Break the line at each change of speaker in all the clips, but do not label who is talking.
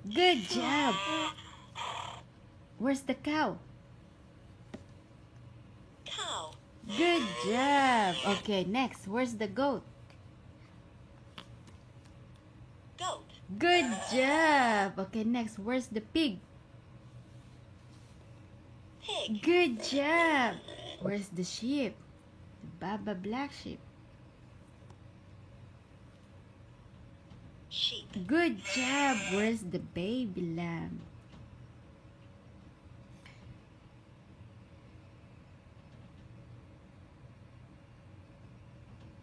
Good job. Where's the cow?
Cow.
Good job. Okay, next. Where's the goat?
Goat.
Good job. Okay, next. Where's the pig?
Pig.
Good job. Where's the sheep? The Baba black sheep.
Sheep.
Good job. Where's the baby lamb?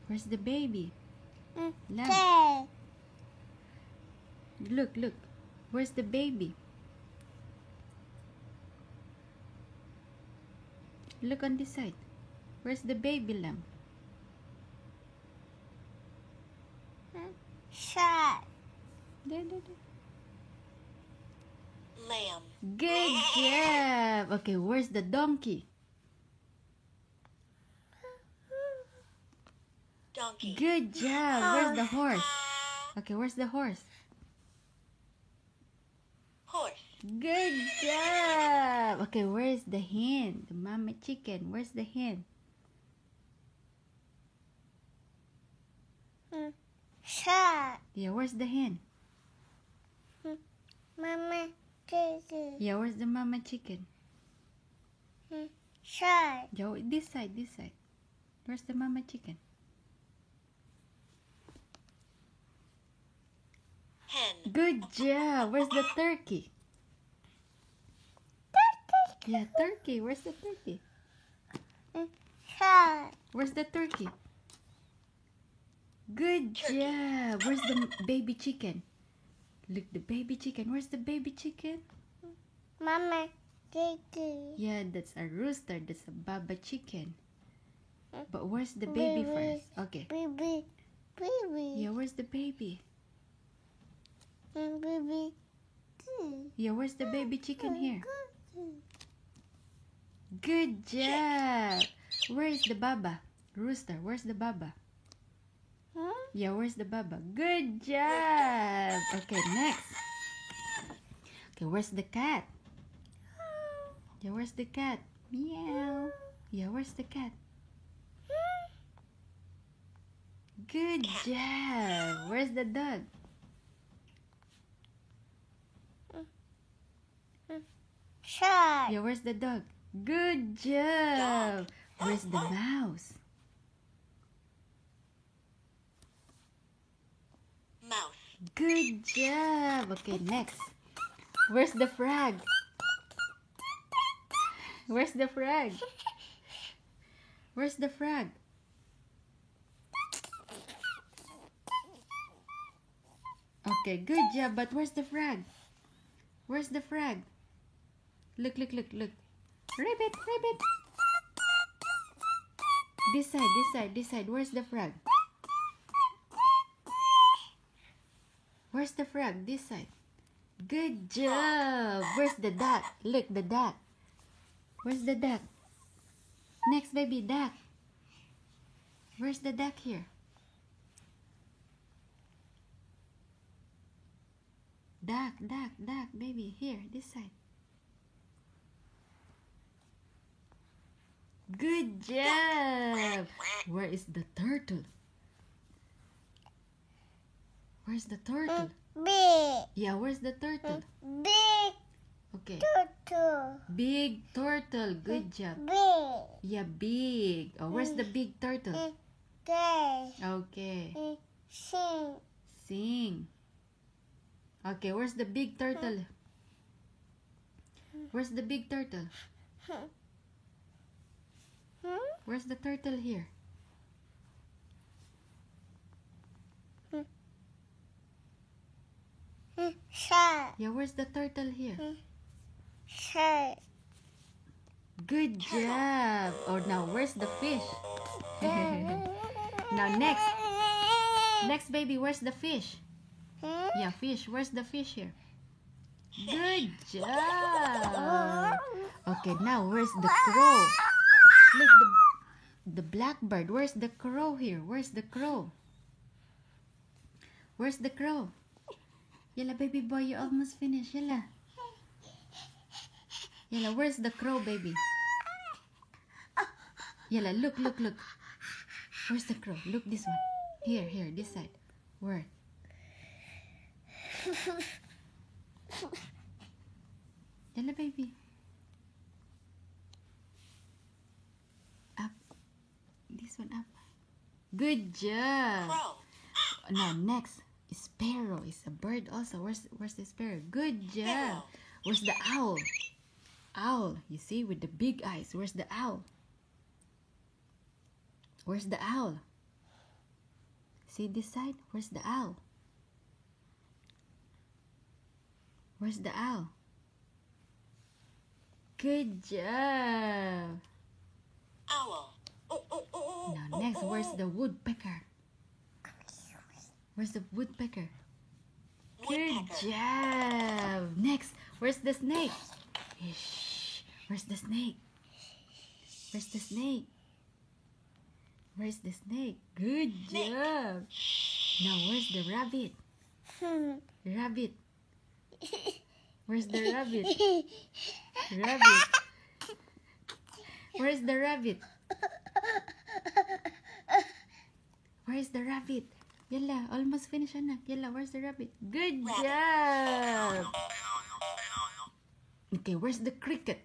Where's the baby lamb? Look, look. Where's the baby? Look on this side. Where's the baby lamb?
Shark.
There, there, there.
Lamb.
Good job. Okay, where's the donkey?
Donkey.
Good job. Where's the horse? Okay, where's the horse?
Horse.
Good job. Okay, where's the hen? The mama chicken. Where's the hen?
Shark.
Yeah, where's the hen?
Mama chicken.
Yeah, where's the mama chicken?
Shark.
Yeah, this side, this side. Where's the mama chicken?
Hen.
Good job. Where's the turkey? Yeah, turkey. Where's the turkey?
Shark.
Where's the turkey? Good job. Where's the baby chicken? Look, the baby chicken. Where's the baby chicken?
Mama chicken.
Yeah, that's a rooster. That's a baba chicken. But where's the baby first? Okay.
Baby. Baby.
Yeah, where's the baby?
Baby.
Yeah, where's the baby chicken here? Good job. Where is the baba? Rooster, where's the baba? Yeah, where's the baba? Good job. Okay, next. Okay, where's the cat? Yeah, where's the cat? Meow. Yeah, where's the cat? Good job. Where's the dog?
Shark.
Yeah, where's the dog? Good job. Where's the mouse?
Mouse.
Good job. Okay, next. Where's the frog? Where's the frog? Where's the frog? Okay, good job. But where's the frog? Where's the frog? Look, look, look, look. Rabbit, rabbit. This side, this side, this side. Where's the frog? Where's the frog? This side. Good job. Where's the duck? Look, the duck. Where's the duck? Next, baby, duck. Where's the duck here? Duck, duck, duck, baby. Here, this side. Good job. Where is the turtle? Where's the turtle?
Big.
Yeah, where's the turtle?
Big
Okay.
turtle.
Big turtle. Good job.
Big.
Yeah, big. Oh, where's the big turtle?
Day.
Okay.
Sing.
Sing. Okay, where's the big turtle? Where's the big turtle? Where's the turtle here?
Shark.
Yeah, where's the turtle here?
Shark.
Good job. Oh, now where's the fish? Now next. Next, baby, where's the fish? Yeah, fish. Where's the fish here? Good job. Okay, now where's the crow? Look, the blackbird. Where's the crow here? Where's the crow? Where's the crow? Yalla, baby boy, you almost finished. Yalla. Yalla, where's the crow, baby? Yalla, look, look, look. Where's the crow? Look this one. Here, here, this side. Where? Yalla, baby. Up. This one up. Good job.
Crow.
Now next, sparrow is a bird also. Where's the sparrow? Good job.
Sparrow.
Where's the owl? Owl. You see, with the big eyes. Where's the owl? Where's the owl? See this side? Where's the owl? Where's the owl? Good job.
Owl. Oh, oh, oh, oh,
Now
oh,
next,
oh,
where's
oh.
the woodpecker? Where's the woodpecker? Good
Woodpecker.
job. Next, where's the snake? Shh. Where's the snake? Where's the snake? Where's the snake? Good
Snake.
job. Now where's the rabbit? Rabbit. Where's the rabbit? Rabbit. Where's the rabbit? Where's the rabbit? Yalla, almost finished, anak. Yalla, where's the rabbit? Good job. Okay, where's the cricket?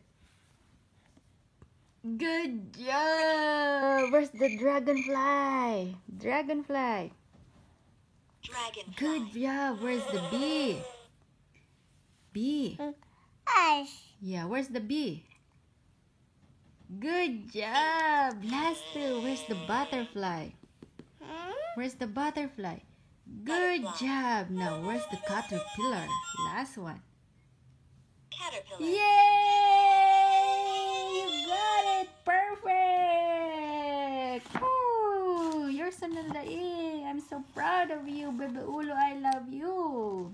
Good job. Where's the dragonfly? Dragonfly.
Dragonfly.
Good job. Where's the bee? Bee.
Ice.
Yeah, where's the bee? Good job. Last two. Where's the butterfly? Where's the butterfly? Good
Butterfly.
job. Now, where's the caterpillar? Last one.
Caterpillar.
Yay! You got it. Perfect. Oh, you're so nalai. I'm so proud of you, Bebe Ulo. I love you.